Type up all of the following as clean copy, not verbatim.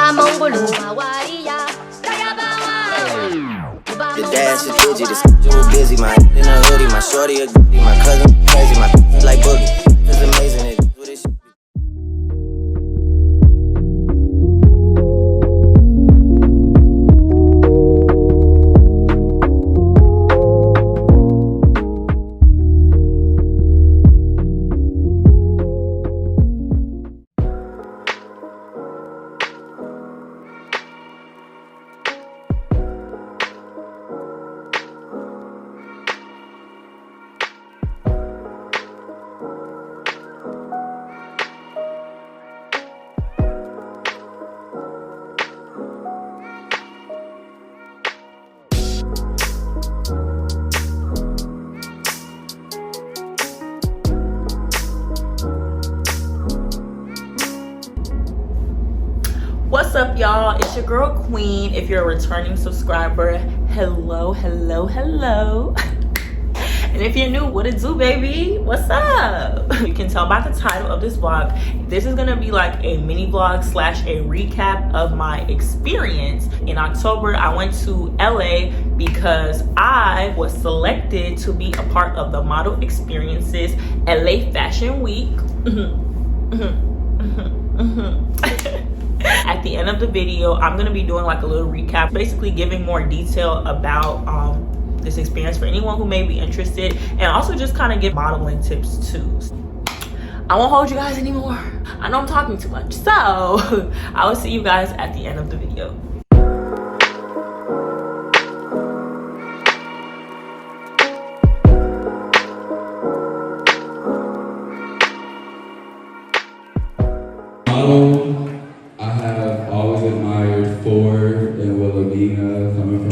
The dash is digi, the schedule busy. My in a hoodie, my shorty a goodie, my cousin crazy, my like boogie. It's amazing, it's what it should be. What's up, y'all? It's your girl Queen. If you're a returning subscriber, hello. And if you're new, what it do, baby? What's up? You can tell by the title of this vlog, this is gonna be like a mini vlog slash a recap of my experience. In October, I went to LA because I was selected to be a part of the Model Experiences LA Fashion Week. At the end of the video, I'm gonna be doing like a little recap, basically giving more detail about this experience for anyone who may be interested, and also just kind of give modeling tips too. I won't hold you guys anymore. I know I'm talking too much, so I will see you guys at the end of the video. I have always admired Ford and Wilhelmina coming from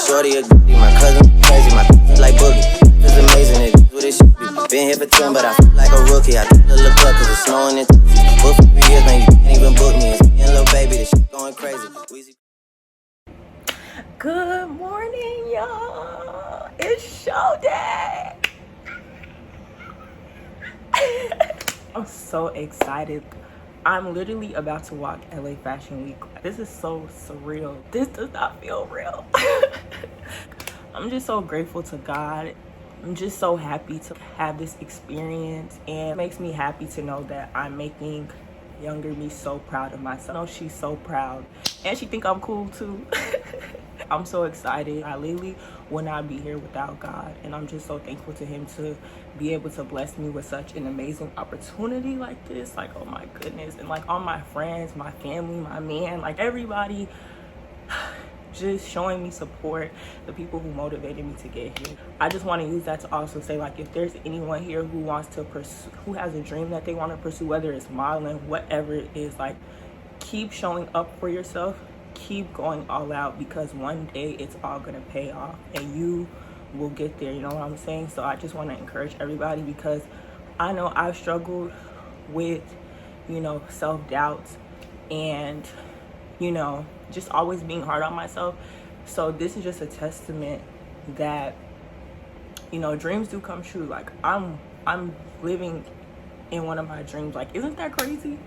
Shorty a goodie, my cousin crazy, my like boogie. It's amazing, it's what it should be. Been here for 10, but I feel like a rookie. I took a look up cause it's snowing in book for 3 years, man, you can't even book me. It's me and little baby, this shit going crazy. Weezy. Good morning, y'all. It's show day. I'm so excited. I'm literally about to walk LA Fashion Week. This is so surreal. This does not feel real. I'm just so grateful to God. I'm just so happy to have this experience, and it makes me happy to know that I'm making younger me so proud of myself. I know she's so proud, and she think I'm cool too. I'm so excited. I literally would not be here without God, and I'm just so thankful to him to be able to bless me with such an amazing opportunity like this. Like, oh my goodness. And like all my friends, my family, my man, like everybody just showing me support, the people who motivated me to get here. I just want to use that to also say, like, if there's anyone here who wants to pursue, who has a dream that they want to pursue, whether it's modeling, whatever it is, like, keep showing up for yourself, keep going all out, because one day it's all gonna pay off and you will get there, you know what I'm saying? So I just want to encourage everybody, because I know I've struggled with, you know, self-doubt and, you know, just always being hard on myself. So this is just a testament that, you know, dreams do come true. Like, I'm living in one of my dreams. Like, isn't that crazy?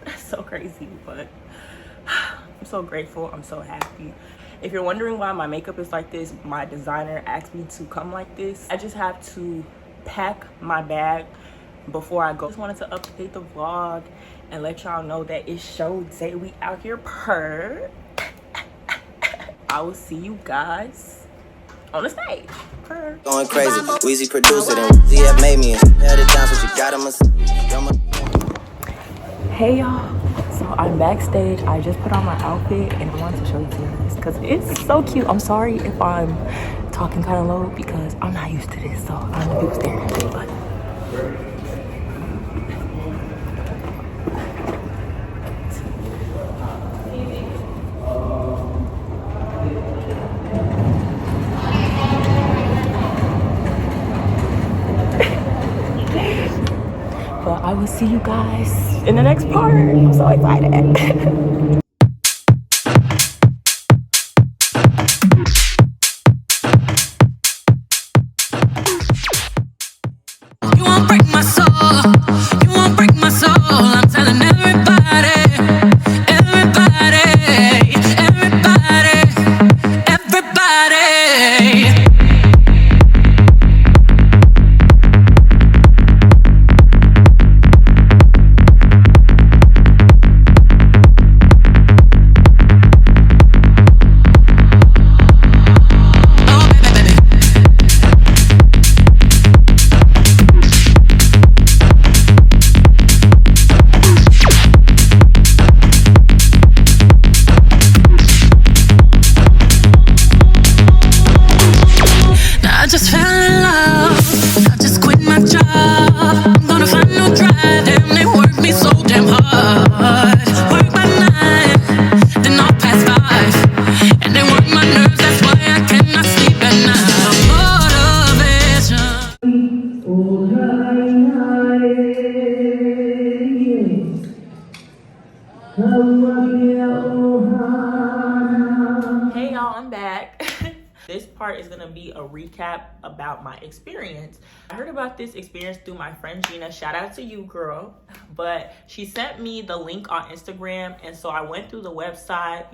That's so crazy, but I'm so grateful. I'm so happy. If you're wondering why my makeup is like this, my designer asked me to come like this. I just have to pack my bag before I go. Just wanted to update the vlog and let y'all know that it's show day. We out here per. I will see you guys on the stage. Per. Going crazy, Weezy produced it, and Weezy have made me, and she held it down, so she got him a. Hey y'all, so I'm backstage. I just put on my outfit and I wanted to show you guys because it's so cute. I'm sorry if I'm talking kind of low because I'm not used to this, so I don't know if people staring at me, but But I will see you guys in the next part. I'm so excited. You won't break my soul. You won't break my soul. I'm telling everybody, everybody, everybody, everybody. I just fell in love. I just quit my job. I'm gonna find no drive. Damn, they work me so damn hard. Work by 9, then I'll pass 5. And they work my nerves, that's why I cannot sleep at night. Hey y'all, I'm back. This part is gonna be a recap about my experience. I heard about this experience through my friend Gina. Shout out to you, girl. But she sent me the link on Instagram, and so I went through the website,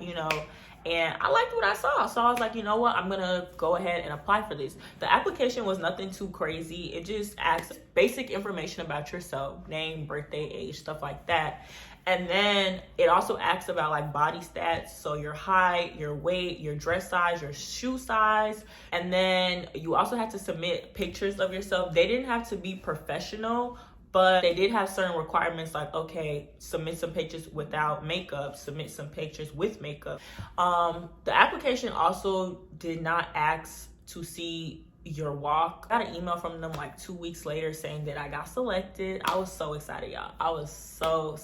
and I liked what I saw. So I was like, you know what? I'm gonna go ahead and apply for this. The application was nothing too crazy. It just asks basic information about yourself, name, birthday, age, stuff like that. And then it also asks about like body stats, so your height, your weight, your dress size, your shoe size. And then you also have to submit pictures of yourself. They didn't have to be professional, but they did have certain requirements like, okay, submit some pictures without makeup, submit some pictures with makeup. The application also did not ask to see your walk. I got an email from them like 2 weeks later saying that I got selected. I was so excited, y'all. I was so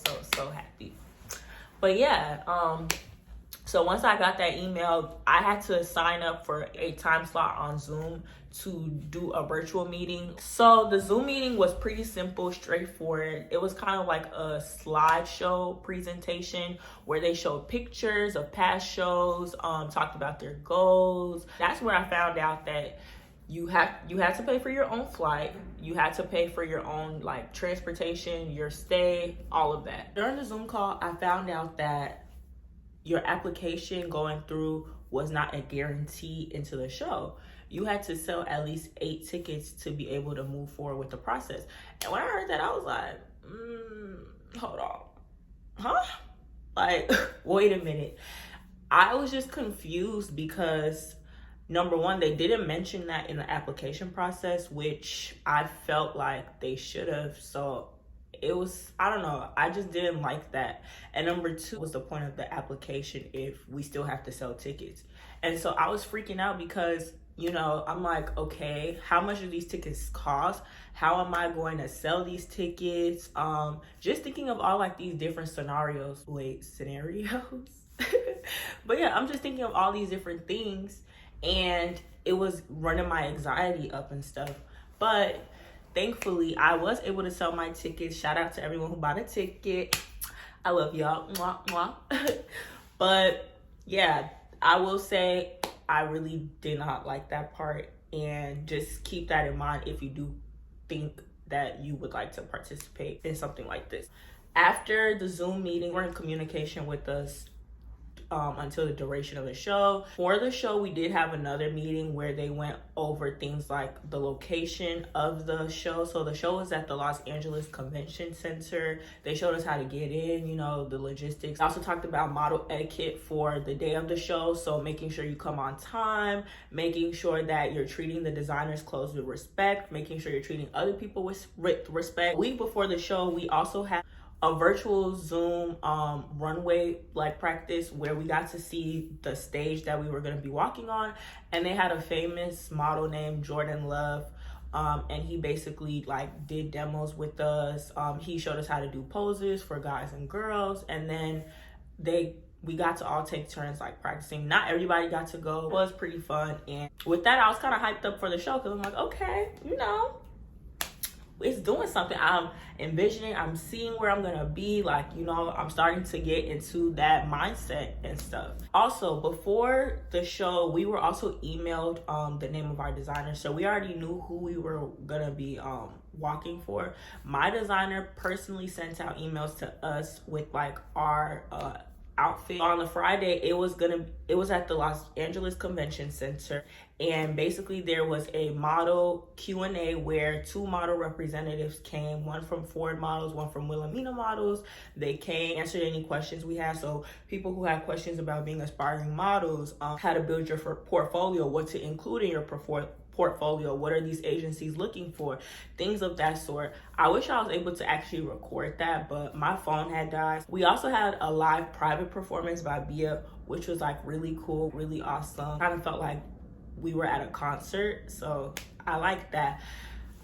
happy. But yeah, so once I got that email, I had to sign up for a time slot on Zoom to do a virtual meeting. So the Zoom meeting was pretty simple, straightforward. It was kind of like a slideshow presentation where they showed pictures of past shows, talked about their goals. That's where I found out that you had to pay for your own flight. You had to pay for your own like transportation, your stay, all of that. During the Zoom call, I found out that your application going through was not a guarantee into the show. You had to sell at least 8 tickets to be able to move forward with the process. And when I heard that, I was like, hold on, huh? Like, wait a minute. I was just confused because number one, they didn't mention that in the application process, which I felt like they should have. So it was, I don't know, I just didn't like that. And number two, was the point of the application if we still have to sell tickets? And so I was freaking out because, I'm like, okay, how much do these tickets cost? How am I going to sell these tickets? Just thinking of all like these different scenarios. But yeah, I'm just thinking of all these different things. And it was running my anxiety up and stuff. But thankfully, I was able to sell my tickets. Shout out to everyone who bought a ticket. I love y'all. Mwah, mwah. But yeah, I will say I really did not like that part. And just keep that in mind if you do think that you would like to participate in something like this. After the Zoom meeting, we're in communication with us until the duration of the show. For the show, we did have another meeting where they went over things like the location of the show. So the show was at the Los Angeles Convention Center. They showed us how to get in, the logistics. I also talked about model etiquette for the day of the show. So making sure you come on time, making sure that you're treating the designer's clothes with respect, making sure you're treating other people with respect. A week before the show, we also had a virtual Zoom runway like practice where we got to see the stage that we were going to be walking on, and they had a famous model named Jordan Love, and he basically like did demos with us. He showed us how to do poses for guys and girls, and then we got to all take turns like practicing. Not everybody got to go. It was pretty fun, and with that I was kind of hyped up for the show because I'm like, okay, it's doing something. I'm envisioning, I'm seeing where I'm gonna be, like, you know, I'm starting to get into that mindset and stuff. Also, before the show, we were also emailed the name of our designer, so we already knew who we were gonna be walking for. My designer personally sent out emails to us with like our outfit. On the Friday, it was at the Los Angeles Convention Center, and basically there was a model Q&A where 2 model representatives came, one from Ford Models, one from Wilhelmina Models. They came, answered any questions we had. So people who had questions about being aspiring models, how to build your portfolio, what to include in your portfolio, what are these agencies looking for, things of that sort. I wish I was able to actually record that, but my phone had died. We also had a live private performance by Bia, which was like really cool, really awesome. Kind of felt like we were at a concert, so I like that.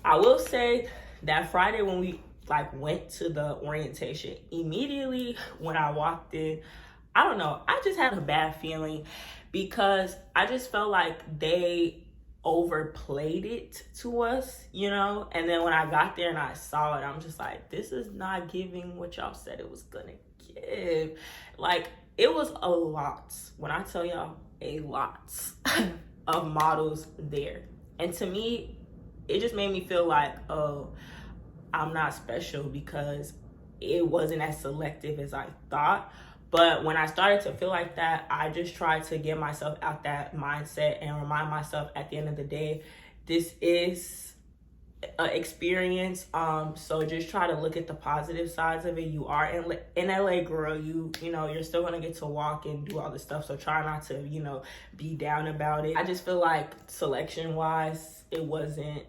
I will say that Friday when we like went to the orientation, immediately when I walked in, I don't know, I just had a bad feeling because I just felt like they overplayed it to us, you know. And then when I got there and I saw it, I'm just like, this is not giving what y'all said it was gonna give. Like, it was a lot, when I tell y'all, a lot of models there. And to me, it just made me feel like, oh, I'm not special, because it wasn't as selective as I thought. But when I started to feel like that, I just tried to get myself out that mindset and remind myself at the end of the day, this is an experience. So just try to look at the positive sides of it. You are in LA, girl. You know, you're still gonna get to walk and do all this stuff. So try not to, you know, be down about it. I just feel like selection wise, it wasn't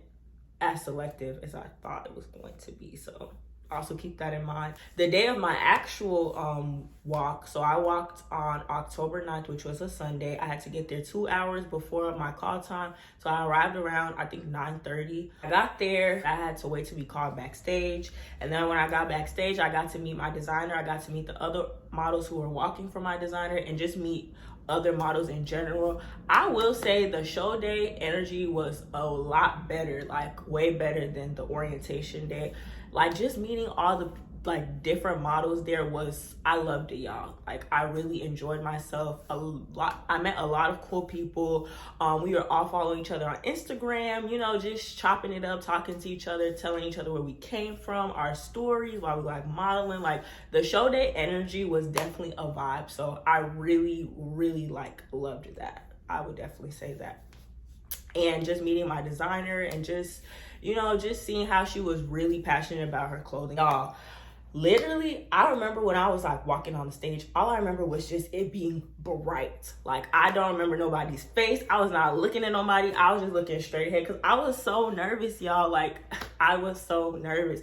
as selective as I thought it was going to be. So also keep that in mind. The day of my actual walk, so I walked on October 9th, which was a Sunday. I had to get there 2 hours before my call time, so I arrived around, I think, 9:30. I got there, I had to wait to be called backstage, and then when I got backstage, I got to meet my designer. I got to meet the other models who were walking for my designer, and just meet other models in general. I will say the show day energy was a lot better, like way better than the orientation day. Like, just meeting all the like different models there was, I loved it, y'all. Like, I really enjoyed myself a lot. I met a lot of cool people. We were all following each other on Instagram, you know, just chopping it up, talking to each other, telling each other where we came from, our stories while we were like modeling. Like, the show day energy was definitely a vibe. So I really, really like loved that. I would definitely say that. And just meeting my designer and just, you know, just seeing how she was really passionate about her clothing. Y'all, literally, I remember when I was like walking on the stage, all I remember was just it being bright. Like, I don't remember nobody's face. I was not looking at nobody. I was just looking straight ahead because I was so nervous, y'all. Like, I was so nervous.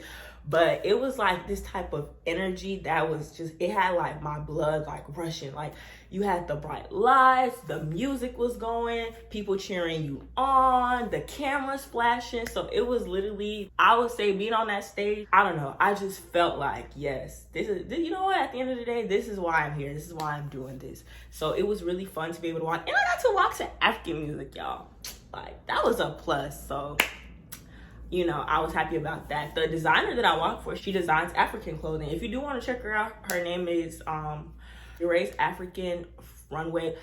But it was like this type of energy that was just, it had like my blood like rushing. Like, you had the bright lights, the music was going, people cheering you on, the cameras flashing. So it was literally, I would say, being on that stage, I don't know, I just felt like, yes, this is, you know what, at the end of the day, this is why I'm here. This is why I'm doing this. So it was really fun to be able to walk. And I got to walk to African music, y'all. Like, that was a plus. So, you know, I was happy about that. The designer that I walk for, she designs African clothing. If you do want to check her out, her name is Erase African Runway.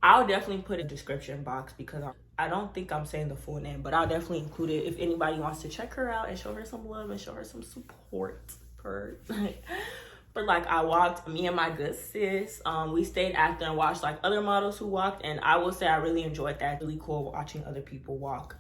I'll definitely put it in the description box because I don't think I'm saying the full name, but I'll definitely include it if anybody wants to check her out and show her some love and show her some support. But like, I walked, me and my good sis, we stayed after and watched like other models who walked, and I will say I really enjoyed that. Really cool watching other people walk.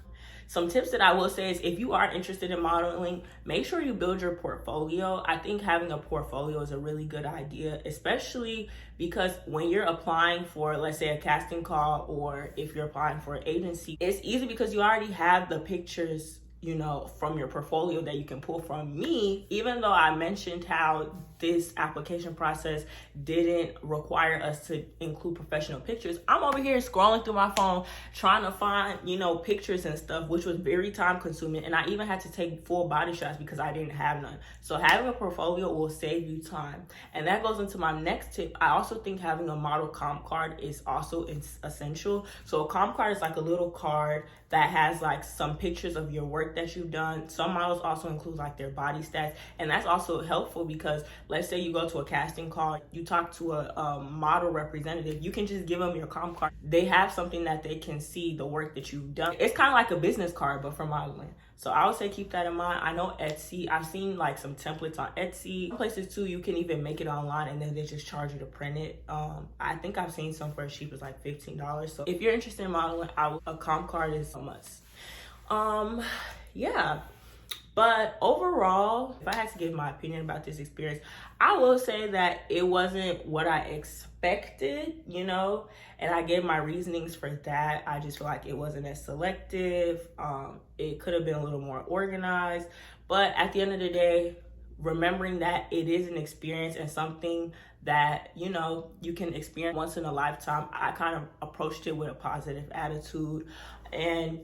Some tips that I will say is, if you are interested in modeling, make sure you build your portfolio. I think having a portfolio is a really good idea, especially because when you're applying for, let's say, a casting call, or if you're applying for an agency, it's easy because you already have the pictures, you know, from your portfolio that you can pull from. Me, even though I mentioned how this application process didn't require us to include professional pictures, I'm over here scrolling through my phone trying to find, you know, pictures and stuff, which was very time consuming. And I even had to take full body shots because I didn't have none. So having a portfolio will save you time. And that goes into my next tip. I also think having a model comp card is also essential. So a comp card is like a little card that has like some pictures of your work work that you've done. Some models also include like their body stats, and that's also helpful because let's say you go to a casting call, you talk to a model representative, you can just give them your comp card. They have something that they can see the work that you've done. It's kind of like a business card, but for modeling. So I would say keep that in mind. I know Etsy, I've seen like some templates on Etsy. Places too, you can even make it online and then they just charge you to print it. I think I've seen some for as cheap as like $15. So if you're interested in modeling, a comp card is a must. Yeah. But overall, if I had to give my opinion about this experience, I will say that it wasn't what I expected, you know, and I gave my reasonings for that. I just feel like it wasn't as selective. It could have been a little more organized, but at the end of the day, remembering that it is an experience and something that, you know, you can experience once in a lifetime, I kind of approached it with a positive attitude and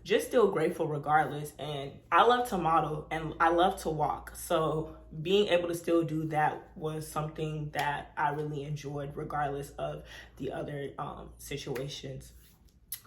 just still grateful regardless. And I love to model and I love to walk, so being able to still do that was something that I really enjoyed regardless of the other situations.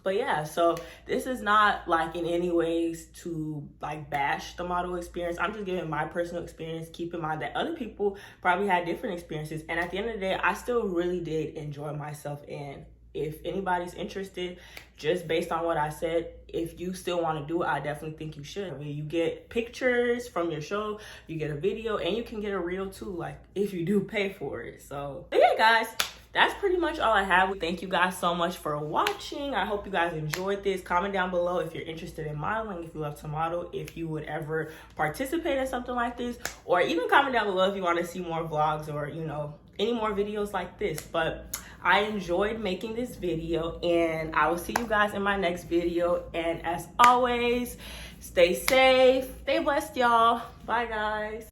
But yeah, so this is not like in any ways to like bash the model experience. I'm just giving my personal experience. Keep in mind that other people probably had different experiences, and at the end of the day, I still really did enjoy myself. And if anybody's interested, just based on what I said, if you still want to do it, I definitely think you should. I mean, you get pictures from your show, you get a video, and you can get a reel too, like if you do pay for it. So but yeah, guys, that's pretty much all I have. Thank you guys so much for watching. I hope you guys enjoyed this. Comment down below if you're interested in modeling, if you love to model, if you would ever participate in something like this, or even comment down below if you want to see more vlogs or, you know, any more videos like this. But I enjoyed making this video, and I will see you guys in my next video. And as always, stay safe, stay blessed, y'all. Bye, guys.